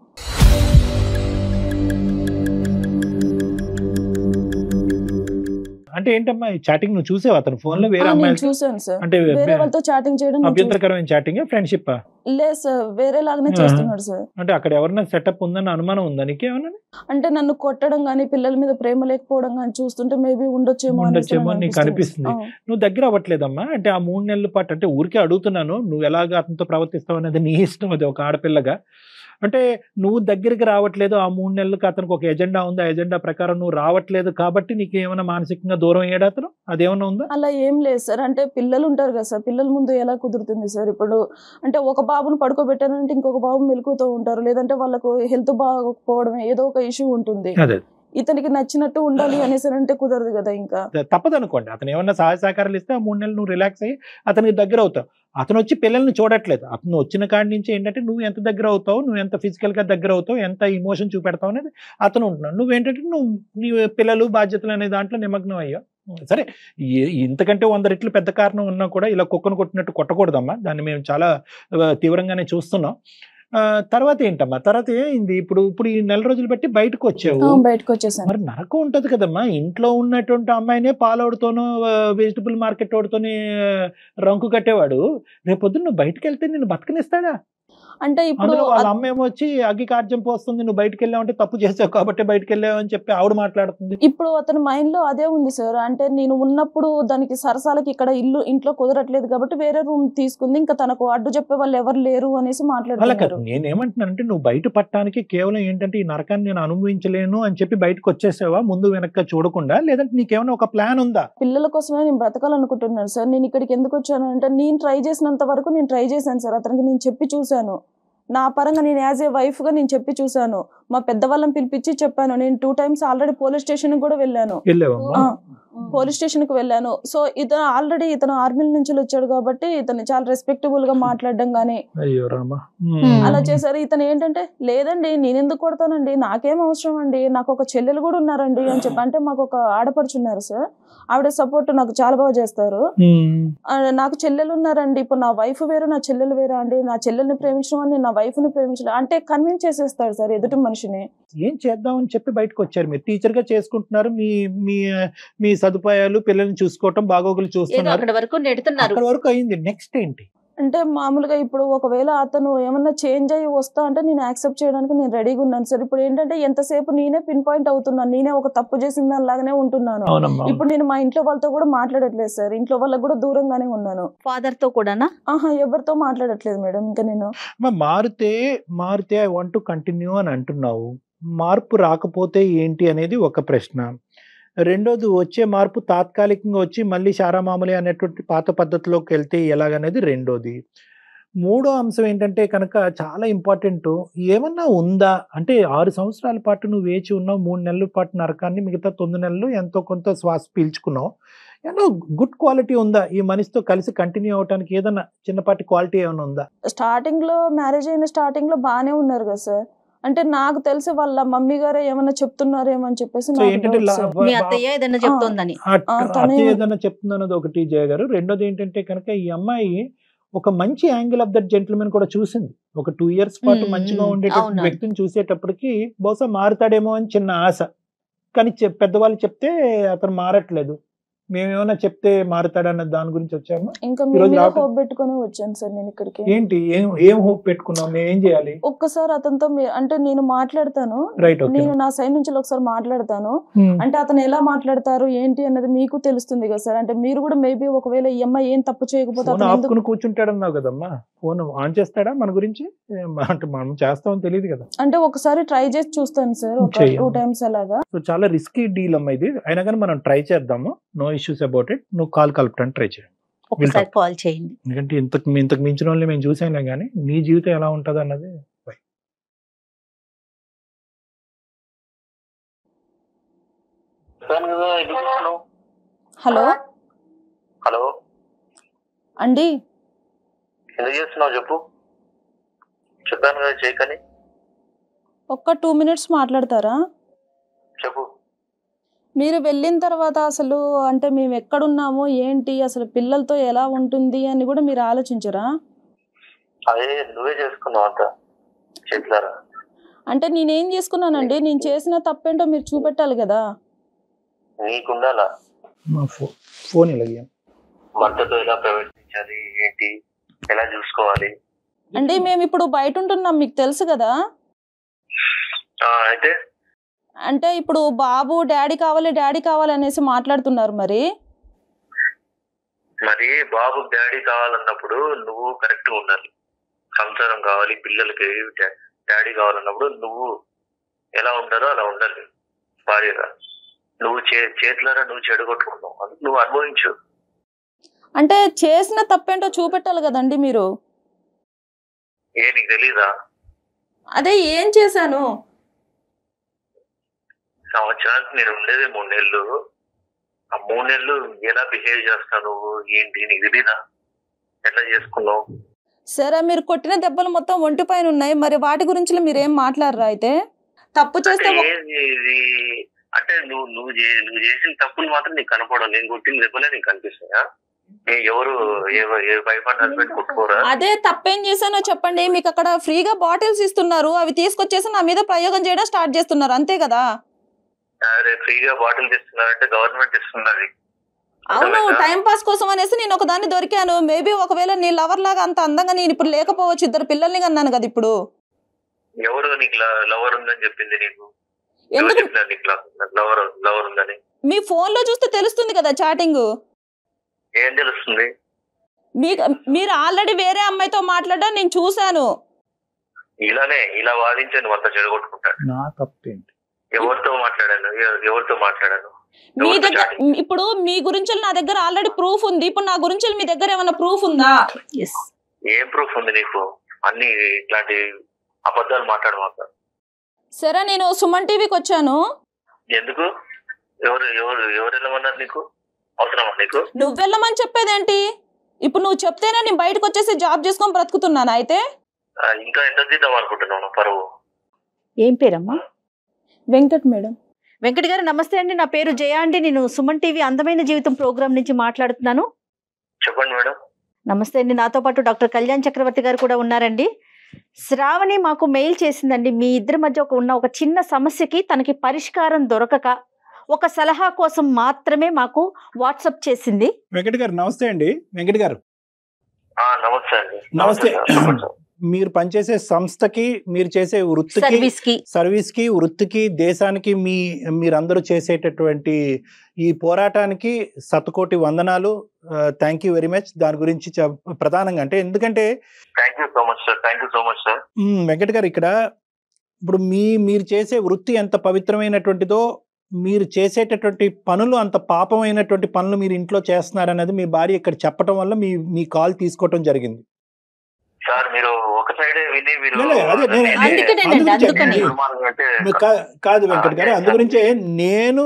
అంటే ఏంటమ్మా ఈ చాటింగ్ నువ్వు చూసావు అతను ఫోన్ లో? వేరే అమ్మాయిలు చూసాను సార్, అంటే వేరే వాళ్ళతో చాటింగ్ చేయడం. అభ్యంతరకరమైన చాటింగ్, ఫ్రెండ్షిప్? లేదు సార్, వేరే లాగానే చేస్తున్నాడు సార్. అంటే అక్కడ ఎవరైనా సెటప్ ఉందని అనుమానం ఉందా నీకేమన్నా? అంటే నన్ను కొట్టడం గానీ, పిల్లల మీద ప్రేమ లేకపోవడం గానీ చూస్తుంటే మేబీ ఉండొచ్చేమో నీకు అనిపిస్తుంది. నువ్వు దగ్గర అవ్వట్లేదమ్మా? అంటే ఆ 3 నెలల పాటు, అంటే ఊరికే అడుగుతున్నాను, నువ్వు ఎలాగా అతనితో ప్రవర్తిస్తావు అనేది నీ ఇష్టం, అది ఒక ఆడపిల్లగా. అంటే నువ్వు దగ్గరికి రావట్లేదు, ఆ 3 నెలలకు అతనికి ఒక ఎజెండా ఉంది, ఆ ఎజెండా ప్రకారం నువ్వు రావట్లేదు కాబట్టి నీకు ఏమైనా మానసికంగా దూరం అయ్యాడు అతను? అదేమన్నా ఉందా? అలా ఏం లేదు సార్. అంటే పిల్లలు ఉంటారు కదా సార్, పిల్లల ముందు ఎలా కుదురుతుంది సార్? ఇప్పుడు అంటే ఒక బాబును పడుకోబెట్టారంటే ఇంకొక బాబు మెలుకుతూ ఉంటారు, లేదంటే వాళ్ళకు హెల్త్ బాగోకపోవడం ఏదో ఒక ఇష్యూ ఉంటుంది. ఇతనికి నచ్చినట్టు ఉండాలి అనేసి అంటే కుదరదు కదా. ఇంకా తప్పదు అనుకోండి, అతను ఏమన్నా సహాయ సహకారాలు ఇస్తే ఆ 3 నెలలు నువ్వు రిలాక్స్ అయ్యి అతనికి దగ్గర అవుతావు. అతను వచ్చి పిల్లల్ని చూడట్లేదు, అతను వచ్చిన కాడి నుంచి ఏంటంటే నువ్వు ఎంత దగ్గర అవుతావు, నువ్వు ఎంత ఫిజికల్ గా దగ్గర అవుతావు, ఎంత ఇమోషన్ చూపెడతావు అనేది అతను ఉంటున్నాడు. నువ్వేంటంటే నీ పిల్లలు బాధ్యతలు అనే దాంట్లో నిమగ్నం అయ్యావు. సరే, ఇంతకంటే 100 రెట్లు పెద్ద కారణం ఉన్నా కూడా ఇలా కుక్కను కొట్టినట్టు కొట్టకూడదమ్మా, దాన్ని మేము చాలా తీవ్రంగానే చూస్తున్నాం. తర్వాత ఏంటమ్మా, తర్వాత ఏమైంది? ఇప్పుడు ఇప్పుడు ఈ నెల రోజులు బట్టి బయటకు వచ్చావు, బయటకు వచ్చేసాను. మరి నరకం ఉంటది కదమ్మా. ఇంట్లో ఉన్నటువంటి అమ్మాయినే పాలవాడితోనూ వెజిటబుల్ మార్కెట్ వాడితోనే రంకు కట్టేవాడు రేపొద్దు నువ్వు బయటకు వెళ్తే నిన్ను బతకనిస్తాడా? అంటే ఇప్పుడు అందులో వాళ్ళ అమ్మ ఏమో వచ్చి అగ్గి కార్యం పోస్తుంది, నువ్వు బయటకు వెళ్ళావంటే తప్పు చేసావు కాబట్టి బయటకు వెళ్ళావు అని చెప్పి ఆవిడ మాట్లాడుతుంది. ఇప్పుడు అతని మైండ్ లో అదే ఉంది సార్. అంటే నేను ఉన్నప్పుడు దానికి సరసాలకి ఇక్కడ ఇంట్లో కుదరట్లేదు కాబట్టి వేరే రూమ్ తీసుకుంది, ఇంకా తనకు అడ్డు చెప్పే వాళ్ళు ఎవరు లేరు అనేసి మాట్లాడుతున్నారు. నేనేమంటున్నానంటే నువ్వు బయట పట్టడానికి కేవలం ఏంటంటే ఈ నరకాన్ని నేను అనుభవించలేను అని చెప్పి బయటకు వచ్చేసావా ముందు వెనక చూడకుండా, లేదంటే నీకేమైనా ఒక ప్లాన్ ఉందా? పిల్లల కోసమే నేను బ్రతకాలనుకుంటున్నాను సార్. నేను ఇక్కడికి ఎందుకు వచ్చాను అంటే నేను ట్రై చేసినంత వరకు నేను ట్రై చేశాను సార్. అతనికి నేను చెప్పి చూశాను, నా పరంగా నేను యాజ్ ఏ వైఫ్ గా నేను చెప్పి చూశాను. మా పెద్దవాళ్ళని పిలిపించి చెప్పాను. నేను 2 times ఆల్రెడీ పోలీస్ స్టేషన్ కూడా వెళ్ళాను. పోలీస్ స్టేషన్ కి వెళ్ళాను. సో ఇతను ఆర్మీ నుంచి వచ్చాడు కాబట్టి ఇతను చాలా రెస్పెక్టబుల్ గా మాట్లాడడం గానీ అలా చేశారు. ఇతను ఏంటంటే లేదండి నేను ఎందుకు కొడతానండి, నాకేం అవసరం అండి, నాకు ఒక చెల్లెలు కూడా ఉన్నారండి అని చెప్పి. అంటే మాకు ఒక ఆడపడుచున్నారు సార్, ఆవిడ సపోర్ట్ నాకు చాలా బాగా చేస్తారు. నాకు చెల్లెలు ఉన్నారండి, ఇప్పుడు నా వైఫ్ వేరు నా చెల్లెలు వేరా అండి, నా చెల్లెల్ని ప్రేమించడం అని నా వైఫ్ ని ప్రేమించడం అంటే కన్విన్స్ చేసేస్తాడు సార్ ఎదుటి మనిషిని. ఏం చేద్దామని చెప్పి బయటకు వచ్చారు, మీరు టీచర్ గా చేసుకుంటున్నారు, మీ సదుపాయాలు పిల్లల్ని చూసుకోవటం బాగోగులు చూస్తున్నారు, అక్కడ వరకు అయింది. నెక్స్ట్ ఏంటి అంటే మామూలుగా ఇప్పుడు ఒకవేళ అతను ఏమన్నా చేంజ్ అయ్యి వస్తా అంటే నేను యాక్సెప్ట్ చేయడానికి నేను రెడీగా ఉన్నాను సార్. ఇప్పుడు ఏంటంటే ఎంతసేపు నేనే పిన్ పాయింట్ అవుతున్నాను, నేనే ఒక తప్పు చేసిన దానిలాగానే ఉంటున్నాను. ఇప్పుడు నేను మా ఇంట్లో వాళ్ళతో కూడా మాట్లాడట్లేదు సార్, ఇంట్లో వాళ్ళకి కూడా దూరంగానే ఉన్నాను. ఫాదర్ తో కూడా ఎవరితో మాట్లాడట్లేదు మేడం. ఇంకా నేను మారితే ఐ వాంట్ టు కంటిన్యూ అని అంటున్నావు, మార్పు రాకపోతే ఏంటి అనేది ఒక ప్రశ్న. రెండోది వచ్చే మార్పు తాత్కాలికంగా వచ్చి మళ్ళీ శారామామూలి అనేటువంటి పాత పద్ధతిలోకి వెళ్తే ఎలాగనేది రెండోది. మూడో అంశం ఏంటంటే కనుక చాలా ఇంపార్టెంట్, ఏమన్నా ఉందా అంటే 6 సంవత్సరాల పాటు నువ్వు వేచి ఉన్నావు, 3 నెలల పాటు నరకాన్ని, మిగతా 9 నెలలు ఎంతో కొంత శ్వాస పీల్చుకున్నావు. ఏమన్నా గుడ్ క్వాలిటీ ఉందా ఈ మనిషితో కలిసి కంటిన్యూ అవడానికి? ఏదన్నా చిన్నపాటి క్వాలిటీ ఏమైనా ఉందా? స్టార్టింగ్ లో మ్యారేజ్ అయిన స్టార్టింగ్ లో బాగానే ఉన్నారు కదా సార్. అంటే నాకు తెలిసి వాళ్ళ మమ్మీ గారే ఏమన్నా చెప్తున్నారేమో అని చెప్పేసి ఏదైనా చెప్తున్నది ఒకటి జయ గారు. రెండోది ఏంటంటే కనుక ఈ అమ్మాయి ఒక మంచి యాంగిల్ ఆఫ్ దట్ జెంటిల్మెన్ కూడా చూసింది. ఒక 2 years పాటు మంచిగా ఉండేటటువంటి వ్యక్తిని చూసేటప్పటికి బహుశా మారుతాడేమో అని చిన్న ఆశ. కానీ పెద్దవాళ్ళు చెప్తే అతను మారట్లేదు, మేమేమైనా చెప్తే మారుతాడన్న దాని గురించి వచ్చాము. ఇంకా హోప్ పెట్టుకుని వచ్చాను సార్ నేను ఇక్కడికి. ఏంటి ఏం హోప్ పెట్టుకున్నావు? మేము ఏం చేయాలి? ఒక్కసారి అతనితో అంటే నేను మాట్లాడతాను, నేను నా సైడ్ నుంచి ఒకసారి మాట్లాడతాను. అంటే అతను ఎలా మాట్లాడతారు ఏంటి అన్నది మీకు తెలుస్తుంది కదా సార్. అంటే మీరు కూడా మేబీ ఒకవేళ ఈ అమ్మాయి ఏం తప్పు చేయకపోతే కూర్చుంటాడన్నావు కదమ్మా, ఫోన్ ఆన్ చేస్తాడా మన గురించి? అంటే మనం చేస్తామని తెలియదు కదా. అంటే ఒకసారి ట్రై చేసి చూస్తాను సార్, ఒక 2 times అలాగా. చాలా రిస్కీ డీల్ అమ్మా ఇది, అయినా కానీ మనం ట్రై చేద్దాము. No issues about it. నువ్వు కాల్ కలపడానికి ట్రై చేయండి, ఒకసారి కాల్ చేయండి. ఎందుకంటే ఇంతకు మించిన వాళ్ళని మేము చూసాంలే కానీ నీ జీవితం ఎలా ఉంటది అన్నది. హలో హలో అండి, ఎందుకు చేస్తున్నావు చెప్పు. చెప్పాను కదా చేయకని. ఒక్క 2 minutes మాట్లాడతారా? చెప్పు. మీరు వెళ్ళిన తర్వాత అసలు అంటే మేము ఎక్కడున్నామో ఏంటి, అసలు పిల్లలతో ఎలా ఉంటుంది అని కూడా మీరు ఆలోచించరా? అదే నువ్వే చేసుకున్నావు అంత చేతులారా. అంటే నేనేం చేసుకున్నానండి, నేను చేసిన తప్పేంటో మీరు చూపెట్టాలి కదా. నీకుండాలా ఫోన్ ఇలాగే భర్తతో ఎలా ప్రవర్తించాలి, ఏంటి, ఎలా చూసుకోవాలి. అంటే మేము ఇప్పుడు బయట ఉంటున్నాం, మీకు తెలుసు కదా. అయితే అంటే ఇప్పుడు బాబు డాడీ కావాలి అనేసి మాట్లాడుతున్నారు. మరి బాబు డాడీ కావాలన్నప్పుడు నువ్వు కరెక్ట్ ఉండాలి. సంసారం కావాలి, పిల్లలకి డాడీ కావాలన్నప్పుడు నువ్వు ఎలా ఉండాలో అలా ఉండాలి భార్యగా. నువ్వు చేతులారా నువ్వు చెడగొట్టుకున్నావు, అందుకు నువ్వు అనుభవించు. అంటే చేసిన తప్పేంటో చూపెట్టాలి కదండి మీరు. నీకు తెలీదా? అదే ఏం చేశాను. సంవత్సరానికి నేను ఉండేది 3 నెలలు. ఆ 3 నెలలు ఎలా బిహేవ్ చేస్తావు నువ్వు, ఏంటి నీకు తెలీదా? ఎట్లా చేసుకున్నావు? సరే, మీరు కొట్టిన దెబ్బలు మొత్తం ఒంటి పైన ఉన్నాయి, మరి వాటి గురించి మీరేం మాట్లాడరా? అయితే తప్పు చేస్తే అంటే నువ్వు చేసిన తప్పులు మాత్రం నీకు కనపడవు, నేను కొట్టిన దెబ్బలే నీకు కనిపిస్తాయా? ఎవరు ఏ వైఫ్ అండ్ హస్బెండ్ కొట్టుకోరా? అదే తప్పేం చేశానో చెప్పండి. మీకు అక్కడ ఫ్రీగా బాటిల్స్ ఇస్తున్నారు, అవి తీసుకొచ్చేసి నా మీద ప్రయోగం చేయడం స్టార్ట్ చేస్తున్నారు, అంతే కదా? అరే ఫ్రీగా బాటిల్ ఇస్తున్నారంటే గవర్నమెంట్ ఇస్తున్నది. అవును, టైం పాస్ కోసం అనేసి నేను ఒకదాన్ని దొరికాను. మేబీ ఒకవేళ నీ లవర్ లాగా అంత అందంగా నేను ఇప్పుడు లేకపోవచ్చు, 2 పిల్లల్ని కన్నాను కదా ఇప్పుడు. ఎవరు నీకు లవర్ ఉందని చెప్పింది? నీకు ఎందుకు చెప్పినారు నీకు లవర్ ఉందని? మీ ఫోన్ లో చూస్తే తెలుస్తుంది కదా చాటింగ్. ఏం తెలుస్తుంది? మీరు ఆల్రెడీ వేరే అమ్మాయితో మాట్లాడడం నేను చూశాను. ఇలా వాదించాను అంతా చెడగొట్టుకుంటాను. నా తప్పేంటి? ఎవరితో మాట్లాడాను? మీ దగ్గర ఇప్పుడు మీ గురించి నా దగ్గర ఆల్రెడీ ప్రూఫ్ ఉంది. ఇప్పుడు నా గురించి మీ దగ్గర ఏమైనా ప్రూఫ్ ఉందా? ఏం ప్రూఫ్ ఉంది నీకు? అన్ని ఇట్లాంటి అబద్ధాలు మాట్లాడమాక. సరే, నేను సుమన్ టీవీకి వచ్చాను. ఎందుకు? ఎవరు వెళ్ళమన్నారు? నీకు అవసరమా? నీకు నువ్వు వెళ్ళమని చెప్పేదేంటి? ఇప్పుడు నువ్వు చెప్తేనే నేను బయటకు వచ్చేసి జాబ్ చేసుకొని బ్రతుకుతున్నాను. అయితే ఇంకా ఎంత తీద్దాం అనుకుంటున్నాను పరువు? ఏం పేరమ్మా? వెంకట్ మేడం. వెంకట్ గారు నమస్తే అండి. నా పేరు జయ అండి. నేను సుమన్ టీవీ అందమైన జీవితం ప్రోగ్రామ్ నుంచి మాట్లాడుతున్నాను. చెప్పండి మేడం. నమస్తే అండి. నాతో పాటు డాక్టర్ కళ్యాణ్ చక్రవర్తి గారు కూడా ఉన్నారండి. శ్రావణి మాకు మెయిల్ చేసిందండి. మీ ఇద్దరి మధ్య ఉన్న ఒక చిన్న సమస్యకి తనకి పరిష్కారం దొరకక ఒక సలహా కోసం మాత్రమే మాకు వాట్సాప్ చేసింది. వెంకట్ గారు నమస్తే అండి. వెంకట్ గారు నమస్తే అండి. నమస్తే. మీరు పనిచేసే సంస్థకి, మీరు చేసే వృత్తికి, సర్వీస్కి, వృత్తికి, దేశానికి మీరందరూ చేసేటటువంటి ఈ పోరాటానికి శతకోటి వందనాలు. Thank you very much. దాని గురించి ప్రధానంగా ఎందుకంటే thank you so much sir. Venkat గారు, ఇక్కడ ఇప్పుడు మీరు చేసే వృత్తి ఎంత పవిత్రమైనటువంటిదో, మీరు చేసేటటువంటి పనులు అంత పాపమైనటువంటి పనులు మీరు ఇంట్లో చేస్తున్నారనేది మీ భార్య ఇక్కడ చెప్పడం వల్ల మీ కాల్ తీసుకోవటం జరిగింది. సార్ మీరు ఒక సైడే విని కాదు వెంకట్ గారు, అందుగురించే నేను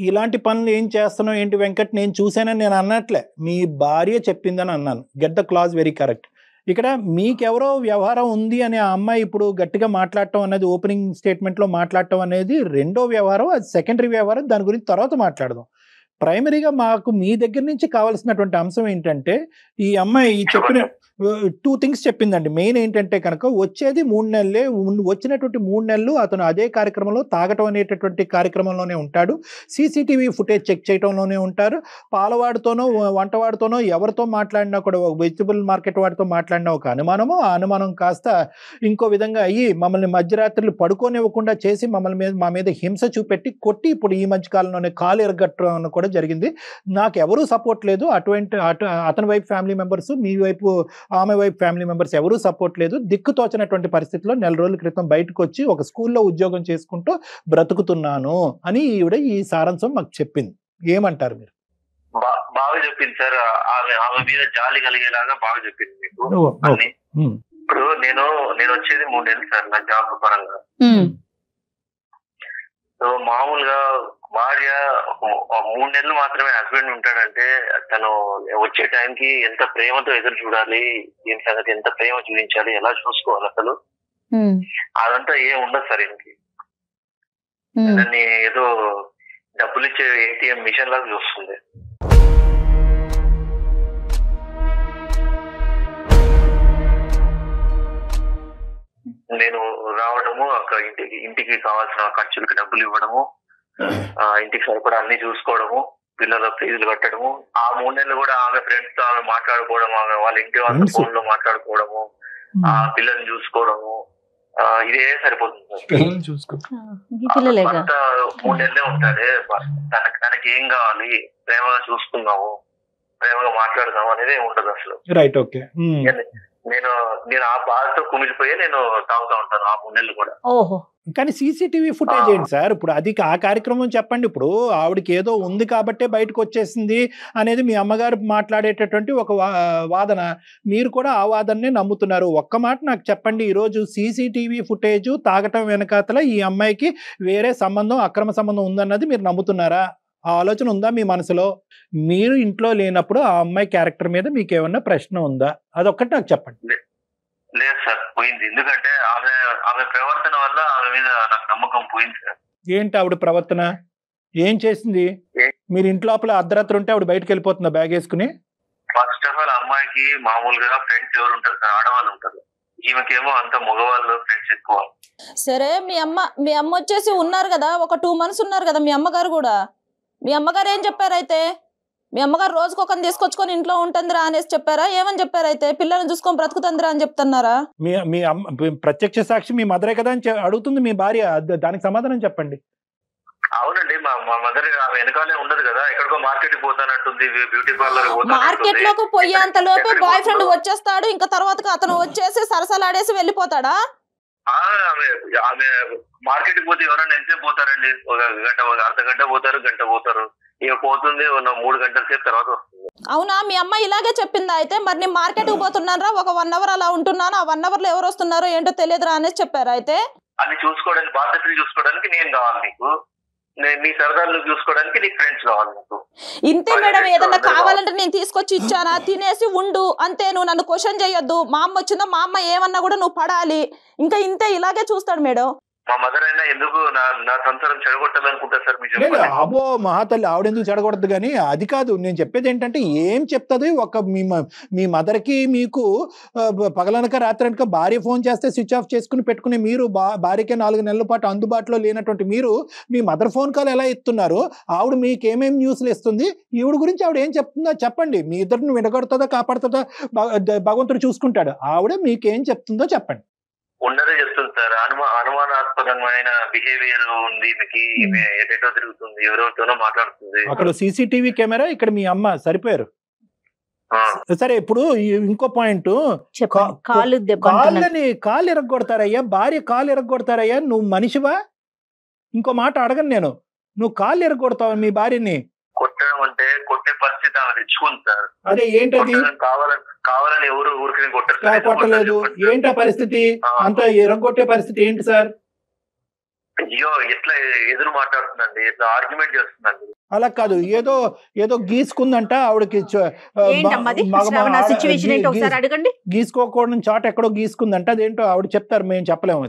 ఇలాంటి పనులు ఏం చేస్తానో ఏంటి వెంకట్, నేను చూసానని నేను అన్నట్లే, మీ భార్య చెప్పిందని అన్నాను. Get the clause very correct. ఇక్కడ మీకెవరో వ్యవహారం ఉంది అని ఆ అమ్మాయి ఇప్పుడు గట్టిగా మాట్లాడటం అనేది, ఓపెనింగ్ స్టేట్మెంట్లో మాట్లాడటం అనేది రెండో వ్యవహారం, అది సెకండరీ వ్యవహారం. దాని గురించి తర్వాత మాట్లాడదాం. ప్రైమరీగా మాకు మీ దగ్గర నుంచి కావాల్సినటువంటి అంశం ఏంటంటే, ఈ అమ్మాయి చెప్పిన 2 థింగ్స్ చెప్పిందండి. మెయిన్ ఏంటంటే కనుక వచ్చేది 3 నెలలే, వచ్చినటువంటి 3 నెలలు అతను అదే కార్యక్రమంలో తాగటం అనేటటువంటి కార్యక్రమంలోనే ఉంటాడు, సీసీటీవీ ఫుటేజ్ చెక్ చేయడంలోనే ఉంటారు, పాలవాడితోనో వంటవాడితోనో ఎవరితో మాట్లాడినా కూడా, వెజిటబుల్ మార్కెట్ వాడితో మాట్లాడినా ఒక అనుమానము, ఆ అనుమానం కాస్త ఇంకో విధంగా అయ్యి మమ్మల్ని మధ్యరాత్రులు పడుకోనివ్వకుండా చేసి మా మీద హింస చూపెట్టి కొట్టి ఇప్పుడు ఈ మధ్య కాలంలోనే కాలు ఎరగట్టడం కూడా జరిగింది. నాకు ఎవరూ సపోర్ట్ లేదు. అతని వైపు ఫ్యామిలీ మెంబర్స్, మీ వైపు ఆమె వైపు ఫ్యామిలీ మెంబర్స్ ఎవరూ సపోర్ట్ లేదు. దిక్కుతోచినటువంటి పరిస్థితిలో 4 రోజుల క్రితం బయటకు వచ్చి ఒక స్కూల్లో ఉద్యోగం చేసుకుంటూ బ్రతుకుతున్నాను అని ఈవిడ ఈ సారాంశం మాకు చెప్పింది. ఏమంటారు మీరు? బాగా చెప్పింది సార్. ఆమె మీద జాలి కలిగేలాగా బాగా చెప్పింది మీకు. ఇప్పుడు నేను వచ్చేది 3 నెలలు సార్ నా జాబ్ పరంగా. సో మామూలుగా భార్య 3 నెలలు మాత్రమే హస్బెండ్ ఉంటాడంటే తను వచ్చే టైంకి ఎంత ప్రేమతో ఎదురు చూడాలి, దీని సంగతి ఎంత ప్రేమ చూపించాలి, ఎలా చూసుకోవాలి అసలు, అదంతా ఏం ఉండదు సార్. ఇంటికి దాన్ని ఏదో డబ్బులు ఇచ్చే ఏటీఎం మిషన్ లాగా చూస్తుంది. నేను రావడము, అక్కడ ఇంటికి కావాల్సిన ఖర్చులకి డబ్బులు ఇవ్వడము, ఇంటికి సరిపడా అన్ని చూసుకోవడము, పిల్లల ఫీజులు కట్టడము, ఆ 3 నెలలు కూడా ఆమె ఫ్రెండ్స్ తో ఆమె మాట్లాడుకోవడం, ఆమె వాళ్ళ ఇంటి వాళ్ళ ఫోన్ లో మాట్లాడుకోవడము, ఆ పిల్లల్ని చూసుకోవడము, ఇదే సరిపోతుంది. 3 నెలలే ఉంటాడే, తనకి ఏం కావాలి, ప్రేమగా చూసుకుందాము, ప్రేమగా మాట్లాడదాము అనేది ఉండదు అసలు. Right, okay. నేను ఆ బాధతో కుమిలిపోయి నేను తాగుతా ఉంటాను ఆ 3 నెలలు కూడా. ఓహో, కానీ సీసీటీవీ ఫుటేజ్ ఏంటి సార్? ఇప్పుడు అది ఆ కార్యక్రమం చెప్పండి. ఇప్పుడు ఆవిడకి ఏదో ఉంది కాబట్టే బయటకు వచ్చేసింది అనేది మీ అమ్మగారు మాట్లాడేటటువంటి ఒక వాదన. మీరు కూడా ఆ వాదననే నమ్ముతున్నారు. ఒక్క మాట నాకు చెప్పండి, ఈరోజు సీసీటీవీ ఫుటేజ్ తాగటం వెనకాతల ఈ అమ్మాయికి వేరే సంబంధం, అక్రమ సంబంధం ఉందన్నది మీరు నమ్ముతున్నారా? ఆ ఆలోచన ఉందా మీ మనసులో? మీరు ఇంట్లో లేనప్పుడు ఆ అమ్మాయి క్యారెక్టర్ మీద మీకు ఏమన్నా ప్రశ్న ఉందా? అదొక్కటి నాకు చెప్పండి. లేదు సార్, పోయింది. ఎందుకంటే ఆమె ప్రవర్తన వల్ల ఆమె మీద నాకు నమ్మకం పోయింది సార్. ఏంటి ఆవిడ ప్రవర్తన? ఏం చేసింది? మీరు ఇంట్లో అర్ధరాత్రి ఉంటే ఆవిడ బయటకు వెళ్ళిపోతుందా బ్యాగ్ వేసుకుని? అమ్మాయికి మామూలుగా ఫ్రెండ్స్ ఎవరు ఉంటారు సార్, ఆడవాళ్ళు ఉంటారు. ఈమెకేమో అంత మగవాళ్ళు ఫ్రెండ్స్ ఎక్కువ. సరే మీ అమ్మ వచ్చేసి ఉన్నారు కదా, ఒక 2 months ఉన్నారు కదా మీ అమ్మగారు కూడా. మీ అమ్మగారు ఏం చెప్పారు అయితే? మీ అమ్మగారు రోజుకు ఒకరిని తీసుకొచ్చుకొని ఇంట్లో ఉంటుందిరా అనేసి చెప్పారా? ఏమని చెప్పారు అయితే? పిల్లల్ని చూసుకొని బ్రతుకుతుందిరా అని చెప్తున్నారా? మీ ప్రత్యక్ష సాక్షి మీ మదరే కదా అని అడుగుతుంది మీ భార్య, దానికి సమాధానం చెప్పండి. అవునండి, మా మదర్ ఆమె వెనకాలే ఉండదు కదా, ఎక్కడికో మార్కెట్ కి పోతానంటుంది, బ్యూటీ పార్లర్ మార్కెట్ లోకి పోయేంత లోపే బాయ్ ఫ్రెండ్ వచ్చేస్తాడు, ఇంకా తర్వాత అతను వచ్చేసి సరసలాడేసి వెళ్ళిపోతాడా? ఆమె మార్కెట్ కి పోతే ఎవరైనా ఎంతసేపు పోతారండి? ఒక గంట, అర్ధ గంట పోతారు, గంట పోతారు, ఇక పోతుంది 3 గంటల సేపు తర్వాత వస్తుంది. అవునా? మీ అమ్మ ఇలాగే చెప్పిందా అయితే? మరి నేను మార్కెట్ కి పోతున్నారా, ఒక 1 hour అలా ఉంటున్నాను, ఆ 1 hour లో ఎవరు వస్తున్నారో ఏంటో తెలియదురా అనేసి చెప్పారా అయితే? అది చూసుకోవడానికి, బాధ్యతలు చూసుకోవడానికి నేను కావాలి నీకు, నీ సరదాలు చూసుకోవడానికి నీకు ఫ్రెండ్స్ కావాలి నీకు. ఇంతే మేడం, ఏదన్నా కావాలంటే నేను తీసుకొచ్చి ఇచ్చానా, తినేసి ఉండు అంతే, నువ్వు నన్ను క్వశ్చన్ చేయొద్దు. మా అమ్మ వచ్చిందా, మా అమ్మ ఏమన్నా కూడా నువ్వు పడాలి, ఇంకా ఇంతే, ఇలాగే చూస్తాడు మేడం. మా మదర్ అయినా ఎందుకు నా సంసారం చెడగొట్టాలనుకుంటా సార్ మీరు? అబ్బో మహాతల్లి, ఆవిడెందుకు చెడగొడద్దు కానీ అది కాదు నేను చెప్పేది. ఏంటంటే ఏం చెప్తుంది, ఒక మీ మదర్కి మీకు పగలనక రాత్రనక భార్య ఫోన్ చేస్తే స్విచ్ ఆఫ్ చేసుకుని పెట్టుకునే మీరు, భార్యకే 4 నెలల పాటు అందుబాటులో లేనటువంటి మీరు మీ మదర్ ఫోన్ కాల్ ఎలా ఎత్తున్నారు? ఆవిడ మీకు ఏమేమి న్యూస్లు ఇస్తుంది, ఈవిడ గురించి ఆవిడ ఏం చెప్తుందో చెప్పండి. మీ ఇద్దరిని విడగొడుతుందా కాపాడుతుందా భగవంతుడు చూసుకుంటాడు. ఆవిడ మీకేం చెప్తుందో చెప్పండి. ఉన్నదే చెప్తుంది సార్, అనుమానాస్పదమైన బిహేవియర్ ఉంది మీకు, ఎటో తిరుగుతుంది, ఎవరెవరితోనో మాట్లాడుతుంది. అక్కడ సీసీటీవీ కెమెరా, ఇక్కడ మీ అమ్మ సరిపోయారు. సరే, ఇప్పుడు ఇంకో పాయింట్, కాళ్ళు ఎరగొడతారయ్యా, భార్య కాళ్ళు ఎరగొడతారయ్యా, నువ్వు మనిషివా? ఇంకో మాట అడగను నేను, నువ్వు కాళ్ళు ఎరగొడతావా మీ భార్యని? కొట్టడం అంటే కొట్టే పరిస్థితి ఆమె తెచ్చుకుంది సార్. అదే ఏంటది? కావాలని ఎవరు ఊరికి కొట్టలేదు, ఏంటా పరిస్థితి? అంత ఎరగొట్టే పరిస్థితి ఏంటి సార్? అయ్యో, ఎట్లా ఎదురు మాట్లాడుతుందండి, ఎట్లా ఆర్గ్యుమెంట్ చేస్తుందండి. అలా కాదు, ఏదో గీసుకుందంట ఆవిడకి, గీసుకోకూడని చాట ఎక్కడో గీసుకుందంట. అదేంటో ఆవిడ చెప్తారు, మేము చెప్పలేము.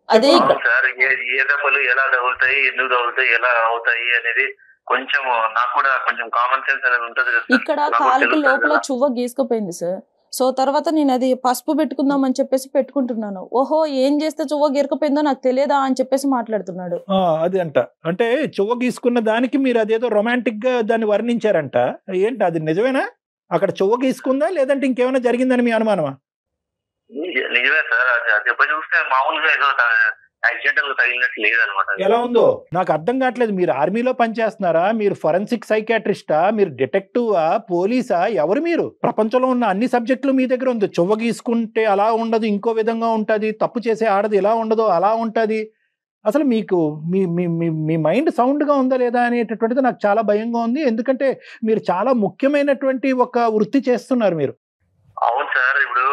అది సార్, ఏ దెబ్బలు ఎలా తగులుతాయి, ఎందుకు తగులుతాయి, ఎలా అవుతాయి అనేది కొంచెం నాకు కూడా కొంచెం కామన్ సెన్స్ అనేది ఉంటది. ఇక్కడ కాలుకి లోపల చువ్వ గీసుకుపోయింది సార్. సో తర్వాత నేను అది పసుపు పెట్టుకుందాం అని చెప్పేసి పెట్టుకుంటున్నాను. ఓహో, ఏం చేస్తే చువ్వ గీరకపోయిందో నాకు తెలియదా అని చెప్పేసి మాట్లాడుతున్నాడు. అది అంటే చువ్వ గీసుకున్న దానికి మీరు అదేదో రొమాంటిక్ గా దాన్ని వర్ణించారంట. ఏంటి అది నిజమేనా? అక్కడ చువ్వ గీసుకుందా లేదంటే ఇంకేమైనా జరిగిందని మీ అనుమానమా? నిజమే సార్, దెబ్బ చూస్తే మామూలుగా ఏదో యాక్సిడెంటల్ గా తగిలినట్టు లేదనమాట. ఎలా ఉందో నాకు అర్థం కావట్లేదు. మీరు ఆర్మీలో పనిచేస్తున్నారా, మీరు ఫోరెన్సిక్ సైకాట్రిస్టా, మీరు డిటెక్టివా, పోలీసా, ఎవరు మీరు? ప్రపంచంలో ఉన్న అన్ని సబ్జెక్టులు మీ దగ్గర ఉంది. చువ్వ గీసుకుంటే అలా ఉండదు, ఇంకో విధంగా ఉంటుంది, తప్పు చేసే ఆడది ఇలా ఉండదు, అలా ఉంటుంది. అసలు మీకు మీ మైండ్ సౌండ్గా ఉందా లేదా అనేటటువంటిది నాకు చాలా భయంగా ఉంది. ఎందుకంటే మీరు చాలా ముఖ్యమైనటువంటి ఒక వృత్తి చేస్తున్నారు మీరు. అవును సార్, ఇప్పుడు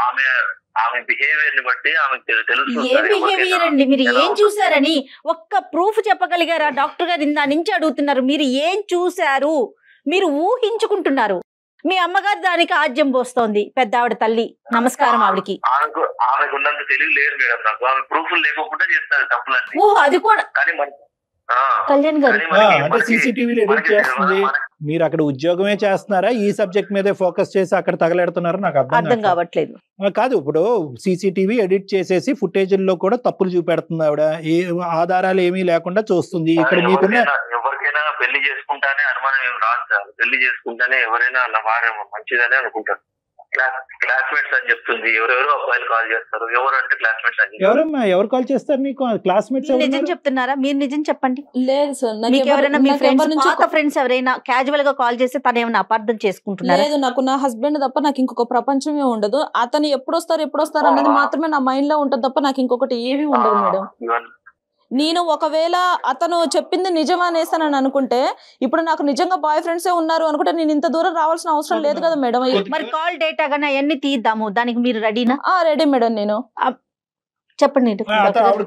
ఆమె బిహేవియర్ ని బట్టి ఆమెకు తెలుస్తుంది. ఏ బిహేవియర్ అండి? మీరు ఏం చూసారని ఒక్క ప్రూఫ్ చెప్పగలిగారా? డాక్టర్ గారు ఇందా నుంచి అడుగుతున్నారు, మీరు ఏం చూశారు? మీరు ఊహించుకుంటున్నారు. మీ అమ్మగారు దానికి ఆజ్యం పోస్తోంది, పెద్ద ఆవిడ తల్లి. నమస్కారం ఆవిడకి. ఆమెకు ఉన్నంత తెలివి లేదు మేడం నాకు. ఆమె ప్రూఫ్ లేకుండా చేస్తారు తప్పులన్నీ. ఓ, అది కూడా కానీ కళ్యాణ్ గారు అంటే సీసీటీవీలో ఎడిట్ చేస్తుంది. మీరు అక్కడ ఉద్యోగమే చేస్తున్నారా, ఈ సబ్జెక్ట్ మీదే ఫోకస్ చేసి అక్కడ తగలెడుతున్నారా? నాకు అర్థం కావట్లేదు. కాదు, ఇప్పుడు సీసీటీవీ ఎడిట్ చేసేసి ఫుటేజ్ల్లో కూడా తప్పులు చూపెడుతుంది ఆవిడ, ఏ ఆధారాలు ఏమీ లేకుండా చూస్తుంది. ఇక్కడ మీకున్న ఎవరికైనా పెళ్లి చేసుకుంటానే అనుమానం ఏమి రాదు సార్. పెళ్లి చేసుకుంటానే ఎవరైనా నా భార్య మంచిదనే అనుకుంటారు. క్లాస్మేట్స్ అని చెప్తుంది, ఎవరెవరో అబ్బాయిలు కాల్ చేస్తారు. ఎవరంటే క్లాస్మేట్స్ అని. ఎవరమ్మా, ఎవరు కాల్ చేస్తారు నీకు? క్లాస్మేట్స్ నిజం చెప్తున్నారా? మీరు నిజం చెప్పండి. లేదు సార్, ఎవరైనా మీ ఫ్రెండ్స్ ఎవరైనా క్యాజువల్ గా కాల్ చేస్తే తను ఏమైనా అపార్థం చేసుకుంటున్నారు? లేదు, నాకు నా హస్బెండ్ తప్ప నాకు ఇంకొక ప్రపంచమే ఉండదు. అతను ఎప్పుడు వస్తారు అన్నది మాత్రమే నా మైండ్ లో ఉంటుంది తప్ప నాకు ఇంకొకటి ఏమీ ఉండదు మేడం. నేను ఒకవేళ అతను చెప్పింది నిజం అనేసానని అనుకుంటే, ఇప్పుడు నాకు నిజంగా బాయ్ ఫ్రెండ్సే ఉన్నారు అనుకుంటే నేను ఇంత దూరం రావాల్సిన అవసరం లేదు కదా మేడం. మరి కాల్ డేటా గానీ అవన్నీ తీద్దాము, దానికి మీరు రెడీనా? Ready madam. నేను చెప్పండి.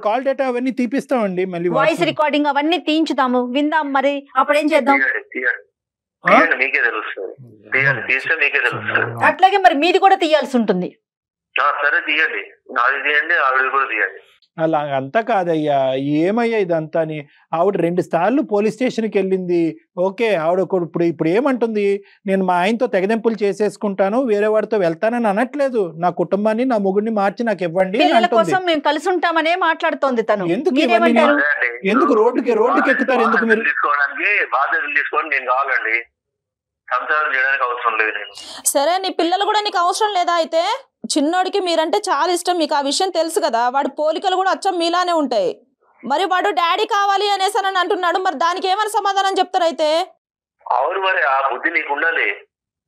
కాల్ డేటా అవన్నీ తీపిస్తామండి, మళ్ళీ వాయిస్ రికార్డింగ్ అవన్నీ తీయించుదాము, విందాం. మరి అప్పుడేం చేద్దాం? మీకే తెలుస్తుంది, మీకే తెలుస్తుంది. అట్లాగే మరి మీది కూడా తీయాల్సి ఉంటుంది. సరే తీయండి, నాది తీయండి, ఆవిడ కూడా తీయండి. అలా అంతా కాదయ్యా, ఏమయ్యా ఇదంతా అని. ఆవిడ 2 సార్లు పోలీస్ స్టేషన్కి వెళ్ళింది. ఓకే, ఆవిడ ఇప్పుడు ఏమంటుంది, నేను మా ఆయనతో తెగదెంపులు చేసేసుకుంటాను, వేరే వాడితో వెళ్తానని అనట్లేదు. నా కుటుంబాన్ని, నా మొగుడిని మార్చి నాకు ఇవ్వండి అని పిల్లల అంటుంది. కోసం మేము కలిసి ఉంటామనే మాట్లాడుతోంది తను. ఎందుకు మీరేమంటారు? ఎందుకు రోడ్డుకి ఎక్కుతారు? ఎందుకు మీరు తీసుకోవడానికి బాధ్యతలు తీసుకొని నేను కావాలండి, సంసారం చేయడానికి అవసరం లేదు నేను. సరే, నీ పిల్లలు కూడా నీకు అవసరం లేదా? అయితే చిన్నోడికి మీరంటే చాలా ఇష్టం, మీకు ఆ విషయం తెలుసు కదా. వాడి పోలికలు కూడా అచ్చం మీలానే ఉంటాయి. మరి వాడు డాడీ కావాలి అనేసి అని అంటున్నాడు, మరి దానికి ఏమైనా సమాధానం చెప్తారు? అయితే అవును, మరి ఆ బుద్ధి నీకు ఉండాలి.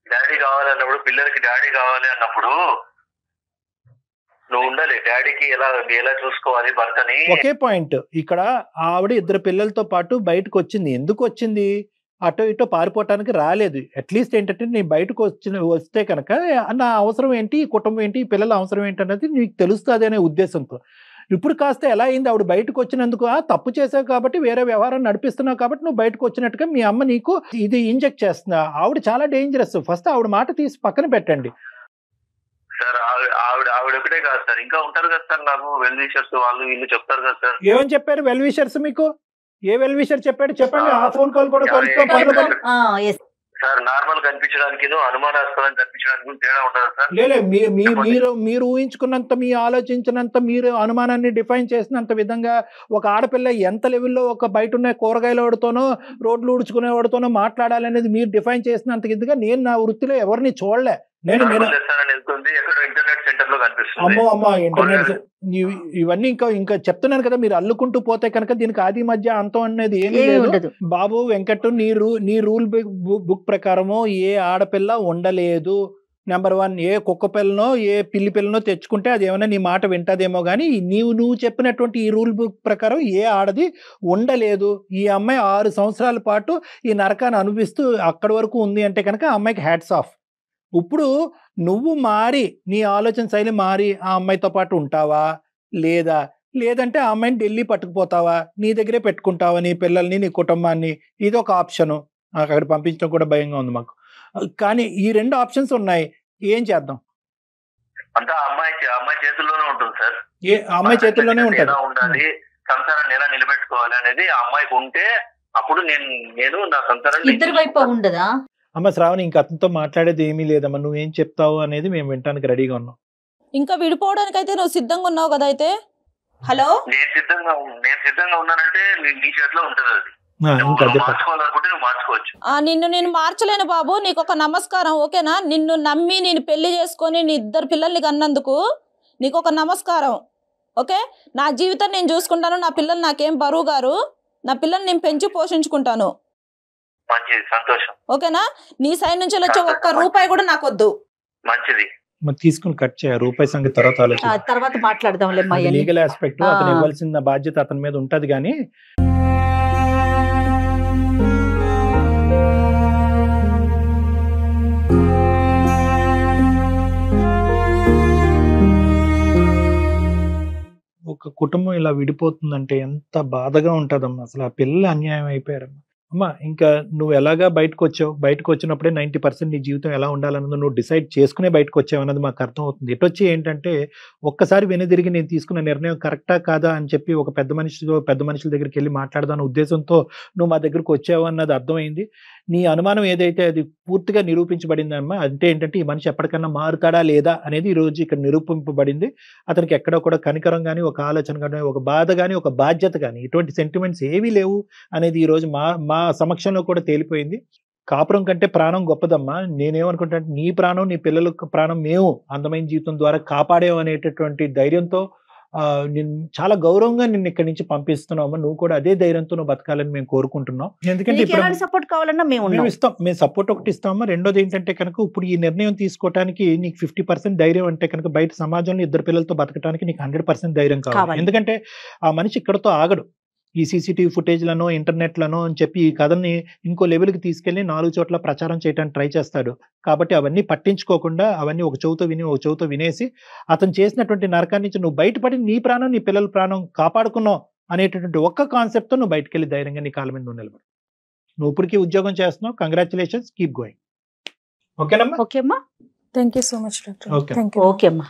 డాడీ కావాలి అన్నప్పుడు, పిల్లలకి డాడీ కావాలి అన్నప్పుడు నువ్వు ఉండాలి. డాడీకి ఎలా చూసుకోవాలి భర్తని. ఒకే పాయింట్ ఇక్కడ. ఆవిడ 2 పిల్లలతో పాటు బయటకు వచ్చింది. ఎందుకు వచ్చింది? అటో ఇటో పారిపోవటానికి రాలేదు. అట్లీస్ట్ ఏంటంటే నీ బయటకు వస్తే కనుక నా అవసరం ఏంటి, ఈ కుటుంబం ఏంటి, ఈ పిల్లల అవసరం ఏంటి అన్నది నీకు తెలుస్తుంది అనే ఉద్దేశంతో. ఇప్పుడు కాస్త ఎలా అయింది, ఆవిడ బయటకు వచ్చినందుకు తప్పు చేసావు కాబట్టి, వేరే వ్యవహారం నడిపిస్తున్నావు కాబట్టి నువ్వు బయటకు వచ్చినట్టుగా మీ అమ్మ నీకు ఇది ఇంజెక్ట్ చేస్తుందా? ఆవిడ చాలా డేంజరస్. ఫస్ట్ ఆవిడ మాట తీసి పక్కన పెట్టండి సార్. ఆవిడ ఒకటే కాదు సార్, ఇంకా ఉంటారు కదా సార్, నాకు వెల్ విషర్స్ వాళ్ళు వీళ్ళు చెప్తారు కదా సార్. ఏమని చెప్పారు వెల్ విషర్స్ మీకు? ఏ వెల్ విషర్ చెప్పాడు చెప్పండి. ఆ ఫోన్ కాల్ కూడా సార్ నార్మల్ కనిపించడానికి, అనుమానాస్పదం కనిపించడానికి తేడా ఉండదు సార్. లేదు, మీరు ఊహించుకున్నంత, మీ ఆలోచించినంత, మీరు అనుమానాన్ని డిఫైన్ చేసినంత విధంగా ఒక ఆడపిల్ల ఎంత లెవెల్లో ఒక బయట ఉన్న కూరగాయల వాడితోనో, రోడ్లు ఊడ్చుకునే వాడితోనో మాట్లాడాలనేది మీరు డిఫైన్ చేసినంత ఇదిగా నేను నా వృత్తిలో ఎవరిని చూడలే. ఇంటర్నెట్ సెంటర్ లో కనిపిస్తుంది. అమ్మో ఇంటర్నెట్ ఇవన్నీ ఇంకా చెప్తున్నాను కదా, మీరు అల్లుకుంటూ పోతే కనుక దీనికి ఆది మధ్య అంతం అనేది ఏమీ లేదు. బాబు వెంకట్, నీ రూల్ బుక్ ప్రకారము ఏ ఆడపిల్ల ఉండలేదు. నెంబర్ 1, ఏ కుక్క పిల్లనో ఏ పిల్లి పిల్లనో తెచ్చుకుంటే అది ఏమైనా నీ మాట వింటదేమో కానీ, నువ్వు చెప్పినటువంటి ఈ రూల్ బుక్ ప్రకారం ఏ ఆడది ఉండలేదు. ఈ అమ్మాయి 6 సంవత్సరాల పాటు ఈ నరకాన్ని అనుభవిస్తూ అక్కడి వరకు ఉంది అంటే కనుక ఆ అమ్మాయికి హ్యాట్స్ ఆఫ్. ఇప్పుడు నువ్వు మారి, నీ ఆలోచన శైలి మారి ఆ అమ్మాయితో పాటు ఉంటావా లేదంటే ఆ అమ్మాయిని ఢిల్లీ పట్టుకుపోతావా, నీ దగ్గరే పెట్టుకుంటావా నీ పిల్లల్ని, నీ కుటుంబాన్ని? ఇది ఒక ఆప్షను. అక్కడ పంపించడం కూడా భయంగా ఉంది మాకు. కానీ ఈ 2 ఆప్షన్స్ ఉన్నాయి, ఏం చేద్దాం? అంటే అమ్మాయి చేతుల్లోనే ఉంటుంది సార్. అమ్మాయి చేతుల్లోనే ఉంటుంది. ఉండాలి, సంసారాన్ని ఎలా నిలబెట్టుకోవాలి అనేది ఆ అమ్మాయికి ఉంటే అప్పుడు నేను నా సంసారాన్ని. ఇద్దరి వైపు ఉండదా? అమ్మ శ్రావణి, ఇంక అతనితో మాట్లాడేది ఏమీ లేదమ్మా. నువ్వేం చెప్తావు అనేది మేము వినడానికి రెడీగా ఉన్నాం. ఇంకా విడిపోవడానికి అయితే నువ్వు సిద్ధంగా ఉన్నావు కదా? అయితే హలో, నేను సిద్ధంగా ఉన్నానంటే నీ చేతిలో ఉంటుంది అది. మార్చుకోవాలనుకుంటే నువ్వు మార్చుకోవచ్చు. నిన్ను నేను మార్చలేను బాబు, నీకు ఒక నమస్కారం, ఓకేనా? నిన్ను నమ్మి నేను పెళ్లి చేసుకొని నీ 2 పిల్లల్ని కన్నందుకు నీకు ఒక నమస్కారం, ఓకే? నా జీవితం నేను చూసుకుంటాను, నా పిల్లలు నాకేం బరువు గారు, నా పిల్లల్ని నేను పెంచి పోషించుకుంటాను. మంచిది, సంతోషం, ఓకేనా? నీ సైడ్ నుంచి వచ్చే 1 రూపాయి కూడా నాకు వద్దు. మంచిది. తీసుకుని కట్ చేయ, రూపాయి సంగతి తర్వాత మాట్లాడదాం. లీగల్ ఆస్పెక్ట్ అతను ఇవ్వాల్సిన బాధ్యత అతని మీద ఉంటది. కానీ ఒక కుటుంబం ఇలా విడిపోతుందంటే ఎంత బాధగా ఉంటదమ్మా. అసలు ఆ పిల్లలు అన్యాయం అయిపోయారమ్మా. అమ్మా, ఇంకా నువ్వు ఎలాగా బయటకు వచ్చినప్పుడే 90% నీ జీవితం ఎలా ఉండాలన్నది నువ్వు డిసైడ్ చేసుకునే బయటకు వచ్చావు అన్నది మాకు అర్థం అవుతుంది. ఎటొచ్చి ఏంటంటే ఒక్కసారి వెనుదిరిగి నేను తీసుకున్న నిర్ణయం కరెక్టా కాదా అని చెప్పి ఒక పెద్ద మనుషుల దగ్గరికి వెళ్ళి మాట్లాడదాని ఉద్దేశంతో నువ్వు మా దగ్గరకు వచ్చావు అన్నది అర్థమైంది. నీ అనుమానం ఏదైతే అది పూర్తిగా నిరూపించబడిందమ్మా. అంటే ఏంటంటే ఈ మనిషి ఎప్పటికన్నా మారుతాడా లేదా అనేది ఈరోజు ఇక్కడ నిరూపింపబడింది. అతనికి ఎక్కడ కూడా కనికరం కానీ, ఒక ఆలోచన కానీ, ఒక బాధ కానీ, ఒక బాధ్యత కానీ, ఇటువంటి సెంటిమెంట్స్ ఏవీ లేవు అనేది ఈరోజు మా సమక్షంలో కూడా తేలిపోయింది. కాపురం కంటే ప్రాణం గొప్పదమ్మా. నేనేమనుకుంటా, నీ ప్రాణం, నీ పిల్లల ప్రాణం మేము అందమైన జీవితం ద్వారా కాపాడేవు అనేటటువంటి ధైర్యంతో నేను చాలా గౌరవంగా నిన్ను ఇక్కడి నుంచి పంపిస్తున్నాము. నువ్వు కూడా అదే ధైర్యంతో నువ్వు బతకాలని మేము కోరుకుంటున్నాం. ఎందుకంటే సపోర్ట్ కావాలన్నా మేము ఇస్తాం. మేము సపోర్ట్ ఒకటి ఇస్తామా. రెండోది ఏంటంటే కనుక ఇప్పుడు ఈ నిర్ణయం తీసుకోవడానికి నీకు 50% ధైర్యం అంటే కనుక బయట సమాజంలో 2 పిల్లలతో బతకడానికి నీకు 100% ధైర్యం కావాలి. ఎందుకంటే ఆ మనిషి ఇక్కడతో ఆగడు. ఈ సీసీటీవీ ఫుటేజ్లను, ఇంటర్నెట్లను అని చెప్పి ఈ కథని ఇంకో లెవెల్కి తీసుకెళ్లి 4 చోట్ల ప్రచారం చేయడానికి ట్రై చేస్తాడు. కాబట్టి అవన్నీ పట్టించుకోకుండా అవన్నీ ఒక చెవుతో వినేసి అతను చేసినటువంటి నరకాన్ని నుంచి నువ్వు బయటపడి నీ ప్రాణం, నీ పిల్లల ప్రాణం కాపాడుకున్నావు అనేటటువంటి ఒక్క కాన్సెప్ట్తో నువ్వు బయటకు వెళ్ళి ధైర్యంగా నీ కాళ్ళ మీద నువ్వు నిలబడు. నువ్వు ఇప్పటికీ ఉద్యోగం చేస్తున్నావు. Congratulations, keep going. ఓకేనమ్మా? ఓకేమ్మా, thank you so much doctor. Okay. Thank you. ఓకేమ్మా.